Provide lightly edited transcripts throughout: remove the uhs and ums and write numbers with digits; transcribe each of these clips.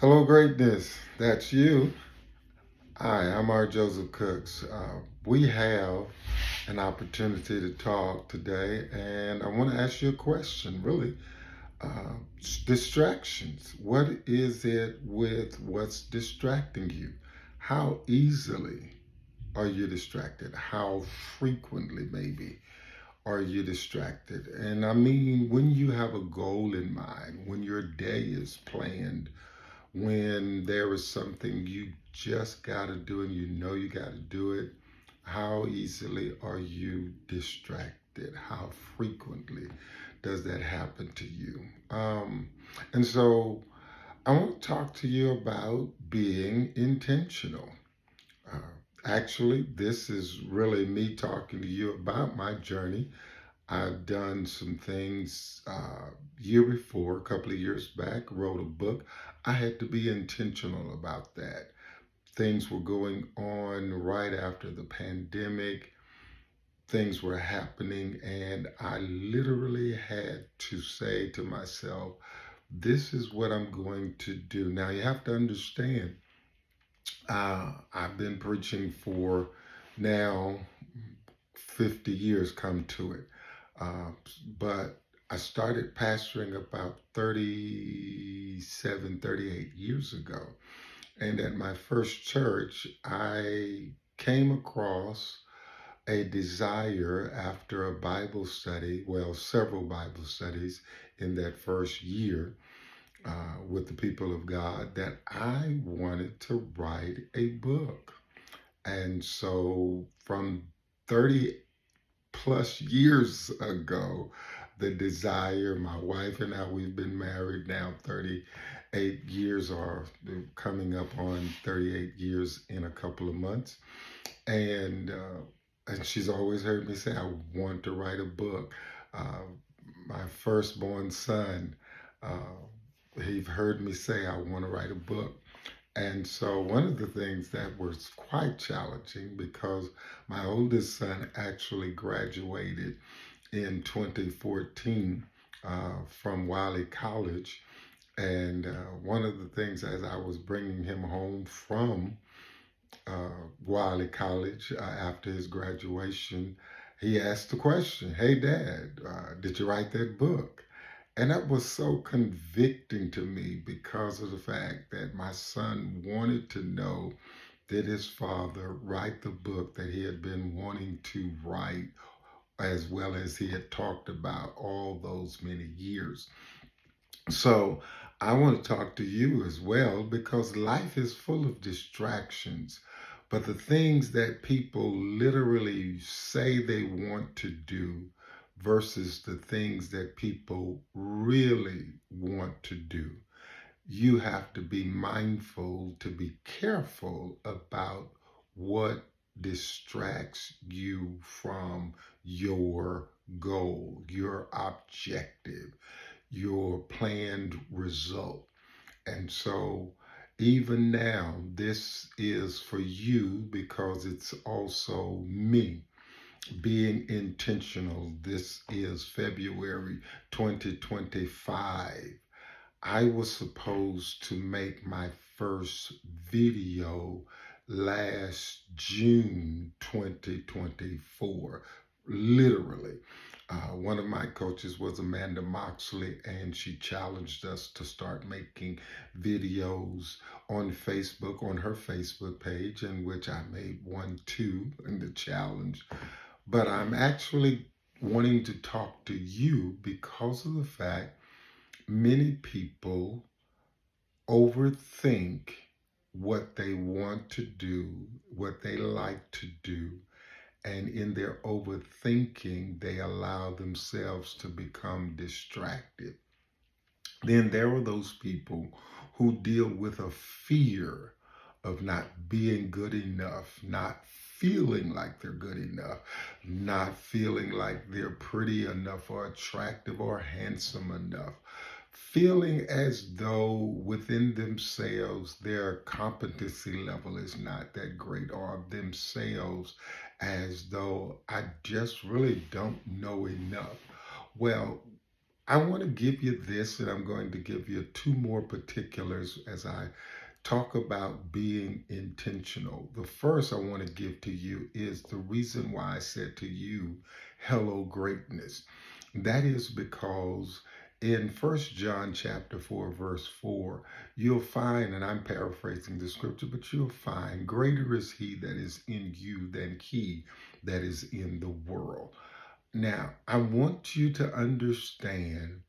Hello, greatness. That's you. Hi, I'm R. Joseph Cooks. We have an opportunity to talk today, and I want to ask you a question really. Uh, Distractions. What is it with what's distracting you? How easily are you distracted? How frequently, maybe, are you distracted? And I mean, when you have a goal in mind, when your day is planned, when there is something you just got to do and you know you got to do it, how easily are you distracted? How frequently does that happen to you? And so I want to talk to you about being intentional. Uh, Actually, this is really me talking to you about my journey. I've done some things year before, a couple of years back, wrote a book. I had to be intentional about that. Things were going on right after the pandemic. Things were happening, and I literally had to say to myself, this is what I'm going to do. Now, you have to understand, I've been preaching for now 50 years, come to it. Uh, but I started pastoring about 37, 38 years ago. And at my first church, I came across a desire after a Bible study, well, several Bible studies in that first year with the people of God, that I wanted to write a book. And so from 30 plus years ago, the desire, my wife and I, we've been married now 38 years, or coming up on 38 years in a couple of months. And she's always heard me say, I want to write a book. Uh, my firstborn son, he's heard me say, I want to write a book. And so one of the things that was quite challenging, because my oldest son actually graduated in 2014 from Wiley College. And one of the things, as I was bringing him home from Wiley College after his graduation, he asked the question, hey, Dad, did you write that book? And that was so convicting to me because of the fact that my son wanted to know, did his father write the book that he had been wanting to write, as well as he had talked about all those many years. So I want to talk to you as well, because life is full of distractions. But the things that people literally say they want to do versus the things that people really want to do, you have to be mindful, to be careful about what distracts you from your goal, your objective, your planned result. And so, even now, this is for you because it's also me being intentional. This is February 2025. I was supposed to make my first video last June 2024, literally. One of my coaches was Amanda Moxley, and she challenged us to start making videos on Facebook, on her Facebook page, in which I made one too in the challenge. But I'm actually wanting to talk to you because of the fact many people overthink what they want to do, what they like to do, and in their overthinking, they allow themselves to become distracted. Then there are those people who deal with a fear of not being good enough, not feeling like they're good enough, not feeling like they're pretty enough or attractive or handsome enough, feeling as though within themselves their competency level is not that great, or themselves as though I just really don't know enough. Well, I want to give you this, and I'm going to give you two more particulars as I talk about being intentional. The first I want to give to you is the reason why I said to you, hello, greatness. That is because in First John chapter 4, verse 4, you'll find, and I'm paraphrasing the scripture, but you'll find greater is he that is in you than he that is in the world. Now, I want you to understand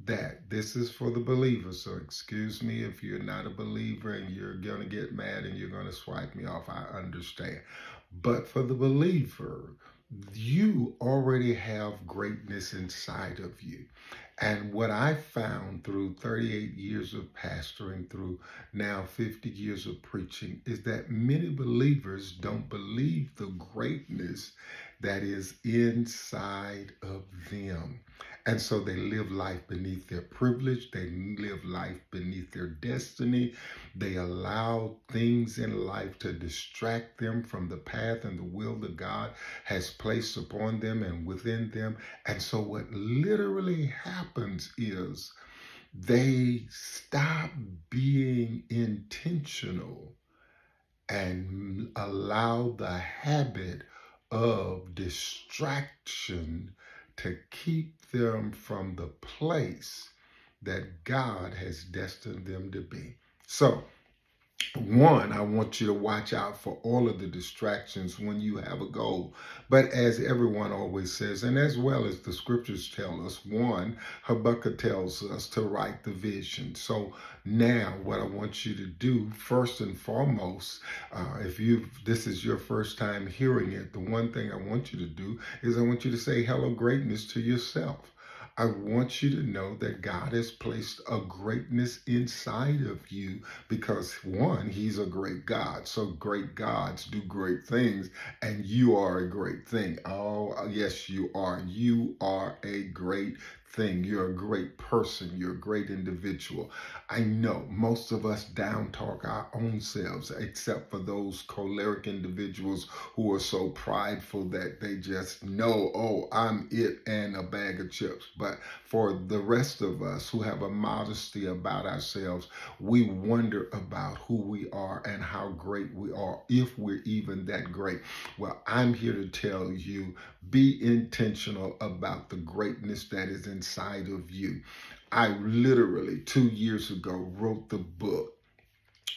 that this is for the believer. So excuse me if you're not a believer and you're going to get mad and you're going to swipe me off. I understand. But for the believer, you already have greatness inside of you. And what I found through 38 years of pastoring, through now 50 years of preaching, is that many believers don't believe the greatness that is inside of them. And so they live life beneath their privilege. They live life beneath their destiny. They allow things in life to distract them from the path and the will that God has placed upon them and within them. And so what literally happens is they stop being intentional and allow the habit of distraction to keep them from the place that God has destined them to be. So, one, I want you to watch out for all of the distractions when you have a goal. But as everyone always says, and as well as the scriptures tell us, one, Habakkuk tells us to write the vision. So now what I want you to do, first and foremost, if this is your first time hearing it, the one thing I want you to do is I want you to say hello greatness to yourself. I want you to know that God has placed a greatness inside of you because, one, He's a great God. So great gods do great things, and you are a great thing. Oh, yes, you are. You are a great thing. You're a great person. You're a great individual. I know most of us down talk our own selves, except for those choleric individuals who are so prideful that they just know, oh, I'm it and a bag of chips. But for the rest of us who have a modesty about ourselves, we wonder about who we are and how great we are, if we're even that great. Well, I'm here to tell you, be intentional about the greatness that is inside of you. I literally 2 years ago wrote the book.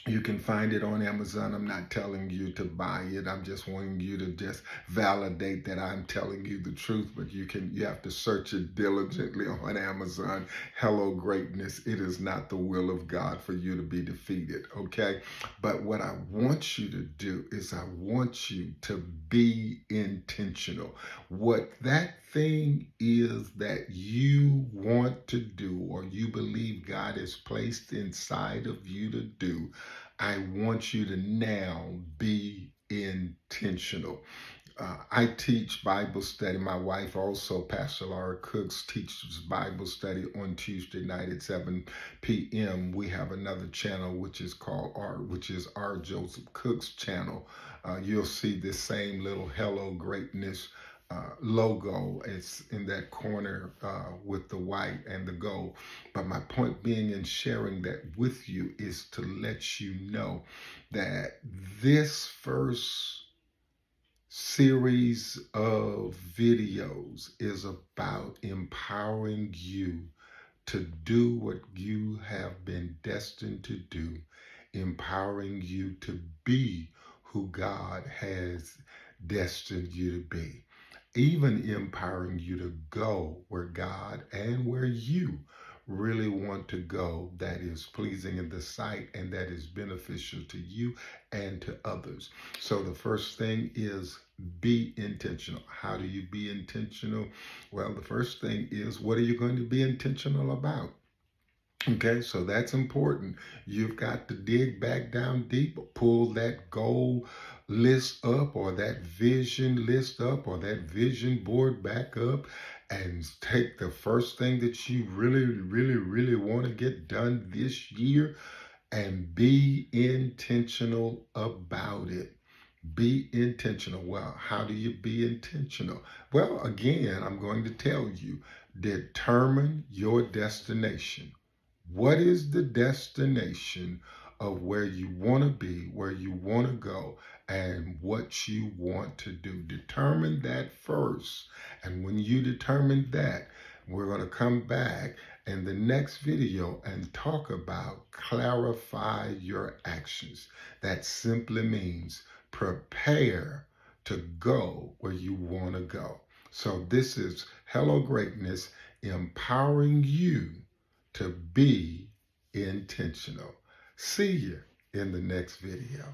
You can find it on Amazon. I'm not telling you to buy it. I'm just wanting you to just validate that I'm telling you the truth. But you have to search it diligently on Amazon. Hello, greatness. It is not the will of God for you to be defeated. Okay. But what I want you to do is I want you to be intentional. What that thing is that you want to do or you believe God has placed inside of you to do, I want you to now be intentional. I teach Bible study. My wife also, Pastor Laura Cooks, teaches Bible study on Tuesday night at 7 p.m. We have another channel which is called which is our Joseph Cooks channel. You'll see this same little Hello Greatness logo. It's in that corner with the white and the gold. But my point being in sharing that with you is to let you know that this first series of videos is about empowering you to do what you have been destined to do, empowering you to be who God has destined you to be, even empowering you to go where God and where you really want to go, that is pleasing in the sight and that is beneficial to you and to others. So the first thing is be intentional. How do you be intentional? Well, the first thing is, what are you going to be intentional about? Okay, so that's important. You've got to dig back down deep, pull that goal list up or that vision list up or that vision board back up and take the first thing that you really, really, really want to get done this year and be intentional about it. Be intentional. Well, how do you be intentional? Well, again, I'm going to tell you, Determine your destination. What is the destination of where you want to be, where you want to go, and what you want to do? Determine that first. And when you determine that, we're going to come back in the next video and talk about clarify your actions. That simply means prepare to go where you want to go. So this is Hello Greatness, empowering you to be intentional. See you in the next video.